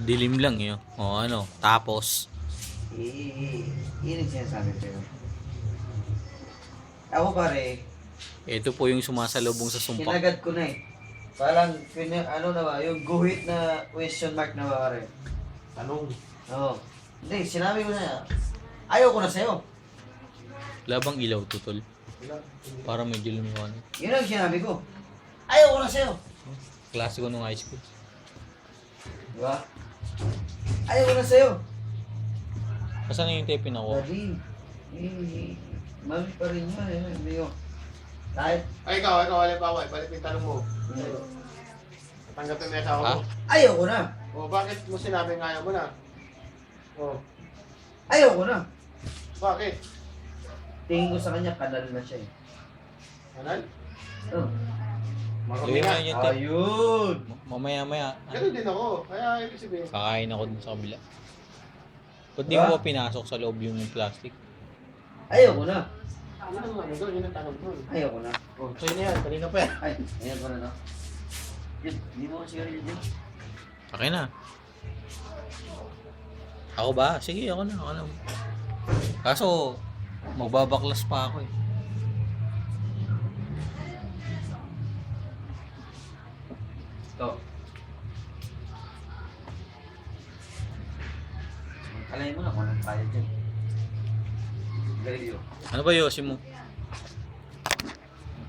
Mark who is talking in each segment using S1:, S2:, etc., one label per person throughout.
S1: Madilim lang yun. O ano, tapos.
S2: Yun yung sinasabi ko yun. Ako pare,
S1: Ito po yung sumasalubong sa sumpak.
S2: kinagad ko na eh. Parang, ano na ba, yung guhit na question mark na ba pare?
S3: Tanong.
S2: Oo. Hindi, sinabi ko na, ayaw ko na sa'yo.
S1: Labang ilaw tutol. Para medyo lumiwanag.
S2: Yun ang sinabi ko. Ayaw ko na sa'yo.
S1: Klase ko nung high school.
S2: Di ba? Ayaw ko na sa'yo.
S1: Asan yung tape ako?
S2: Daddy, mami pa rin yun eh. Hindi ko. Kahit,
S3: Ay, ikaw, wala pa ako. Balik yung tanong mo. Tanggapin mo yung asawa mo.
S2: ayaw ko na.
S3: O, bakit mo sinabi nga ayaw mo na? O,
S2: Ayaw ko na.
S3: bakit?
S2: Tingin ko sa kanya, kanal na siya eh.
S3: Anal?
S2: Oh.
S3: Marami
S1: Gawin mo
S3: nga.
S1: na yung tape.
S2: Ayun!
S1: Mamaya-maya.
S3: Ganun din ako. Kaya, ibig sabihin.
S1: Kakain ako dun sa kabila. Ba't di
S2: Diba?
S1: mo pa pinasok sa loob yung plastic?
S2: Ayaw ko na.
S3: Yun ang ano doon, yun ang tanong doon.
S2: Ayaw ko na.
S3: O, sa'yo na yan. Kanina pa yan.
S2: Ay, ayan pa na no. Yun, hindi mo kasi sigarilyo dyan.
S1: Okay na. Ako ba? Sige, ako na. Ako na. Kaso, magbabaklas pa ako eh.
S2: Ito. Kalahin mo na kung anong kaya dyan. Sigarilyo.
S1: Ano ba yosi mo?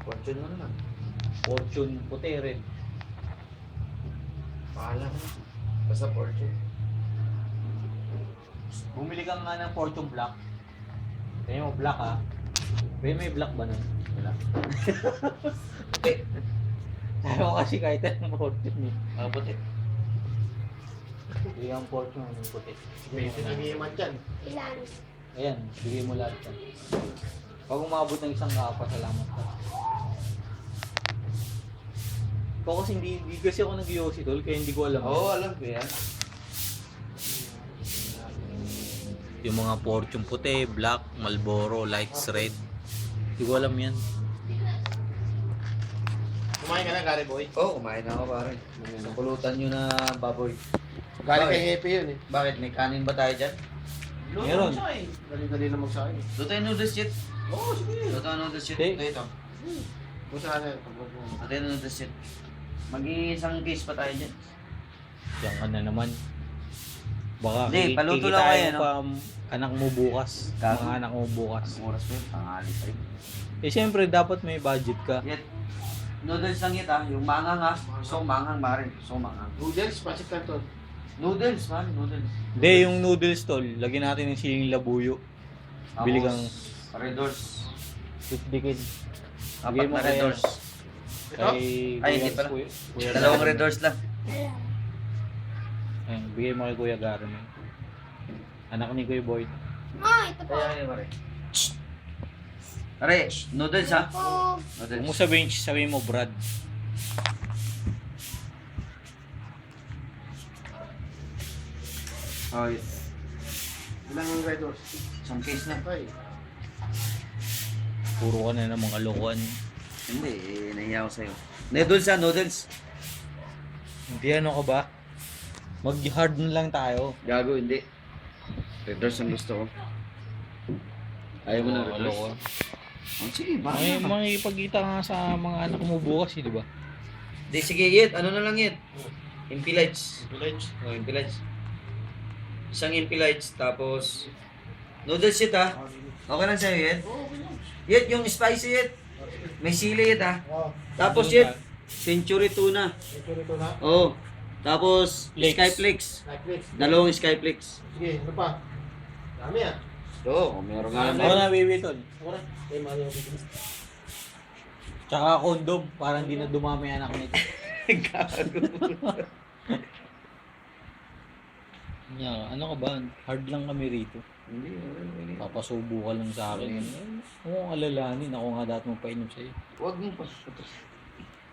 S2: Fortune mo naman.
S1: Fortune puti rin.
S2: Pahala mo. Basta fortune.
S1: Bumili ka nga ng Fortune Black. Kaya mo black ha. May black ba nun? Wala.
S2: Eh,
S1: Sabi ko kasi kahit anong Fortune eh.
S2: mga puti.
S1: Bigyan ang Fortune ng puti.
S3: May sinangiman dyan.
S1: Ayan, bigay mo lahat yan. Pag umabot ng isang kapa, salamat ka. Ikaw kasi hindi kasi ako nag-yosi tol, kaya hindi ko alam.
S2: Oo, alam ko yan.
S1: Yung mga Fortune puti, black, Marlboro, lights red. Hindi ko alam yan.
S3: Kumain ka na, Gary Boy.
S2: Oo, kumain na ako pare. Napulutan nyo na baboy.
S3: Gary
S2: Bakit?
S3: kay Hepe yun eh.
S2: Bakit? May kanin ba tayo dyan?
S1: Meron.
S3: Dali-dali na magsain eh.
S2: Luto yung noodles shit.
S3: Oo, sige.
S2: Luto yung noodles shit.
S1: Hey.
S2: Ito.
S3: Kung saan yan.
S2: Luto yung noodles shit. Mag-iisang case pa tayo dyan.
S1: Diyan ka na naman. Baka
S2: Hindi, paluto lang
S1: kikitain
S2: kayo,
S1: mo
S2: no?
S1: pa anak mo bukas.
S2: Gago.
S1: Mga anak mo bukas.
S2: Ang oras mo yun, pangali pa yun.
S1: Eh siyempre, dapat may budget ka.
S2: Yet, noodles lang yun Yung mangang ha. So mangang ba rin? So mangang.
S3: Noodles, pasit canton.
S2: Noodles man, noodles.
S1: Hindi, yung noodles tol, lagyan natin ng siling labuyo. Bili kang
S2: Red Doors.
S1: 50 kid.
S2: Apat na Red Doors.
S1: Kay
S2: Ay, hindi
S1: Kuya-
S2: pala.
S1: Kuya
S2: Dalawang
S1: Garen.
S2: Red Doors lang.
S1: Ayun, bigay mo kay Kuya Garen. Anak ni Kuya Boy.
S2: Kaya yun pare. Pare, noodles ha?
S1: Huwag mo
S2: Noodles.
S1: sabihin mo Brad.
S2: Oh, yes.
S3: Ilang yung Red Doors?
S2: Isang case na.
S3: Ay.
S1: Puro ka na ng mga lokohan.
S2: Hindi, nahiya ako sa'yo. Noodles ha, noodles.
S1: Hindi ano ka ba? Mag-hard na lang tayo.
S2: Gago, hindi. Red Doors ang gusto ko. Ayaw mo na Red Doors?
S1: Lokohan.
S2: Oh, sige,
S1: May
S2: bakit?
S1: makikipagkita nga sa mga anak mo bukas, eh, di ba?
S2: Di, sige, Yet. Ano na lang, Yet? Impy Lights.
S3: Village.
S2: Oh, Impy Lights. Isang Impy Lights, tapos... Noodles Yet, ha? Okay lang sa'yo, Yet?
S3: Oo, Village.
S2: Yet, yung spicy, Yet. May sili, Yet, ha?
S3: Oo.
S2: Tapos,
S1: Ano
S2: Yet,
S1: ba?
S2: Century Tuna.
S3: Ito rito na.
S2: Oh. Tapos,
S1: Flakes.
S2: Skyflix.
S3: Like this.
S2: Dalawang Skyflix.
S3: Sige, ano pa? Dami ah.
S2: Oo, meron nga
S1: Ako
S2: naman.
S1: na, Bibi, tol.
S3: Ako na. Kaya mga yung bibilis.
S1: Tsaka kondom, parang di na dumami anak nito.
S2: Gago.
S1: Yeah, ano ka ba? Hard lang kami rito.
S2: Hindi, hindi.
S1: Papasubo ka lang sa akin. Huwag kong alalahanin. Ako nga dati magpainom sa'yo.
S2: Huwag mo pa.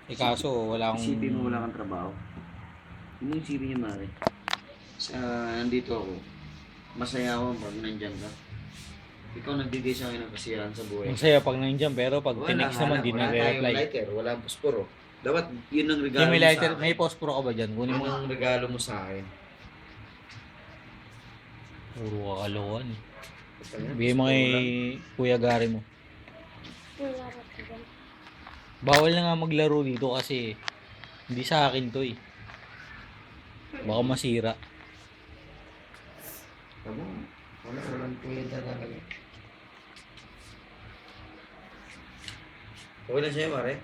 S1: Eh kaso, wala akong...
S2: Isipin mo wala kang trabaho. Yun yung isipin niya, Mari. Nandito ako. Masaya ako pag nandyan ka. Ikaw nagbigay sa akin ng kasiyahan sa buhay.
S1: Masaya pag nandiyan, pero pag tinext naman, di
S2: wala tayong
S1: nagre-reply.
S2: lighter, wala ang posporo. Dapat yun ang
S1: Hindi,
S2: regalo
S1: may
S2: mo
S1: lighter,
S2: sa akin.
S1: may pospro ka ba dyan? Kunin
S2: Yun
S1: mo.
S2: ang regalo mo sa akin.
S1: Puro kakaloan. Bigay mo kay Kuya Gary mo. Bawal na nga maglaro dito kasi hindi sa akin to eh. Baka masira.
S2: Walang pwede talaga.
S3: Okay na siya, pare.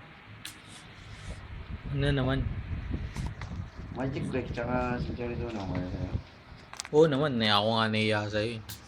S1: Ano naman?
S2: Magic break tsaka si Cherry Dono.
S1: Oo naman, ako nga naiya sa'yo eh.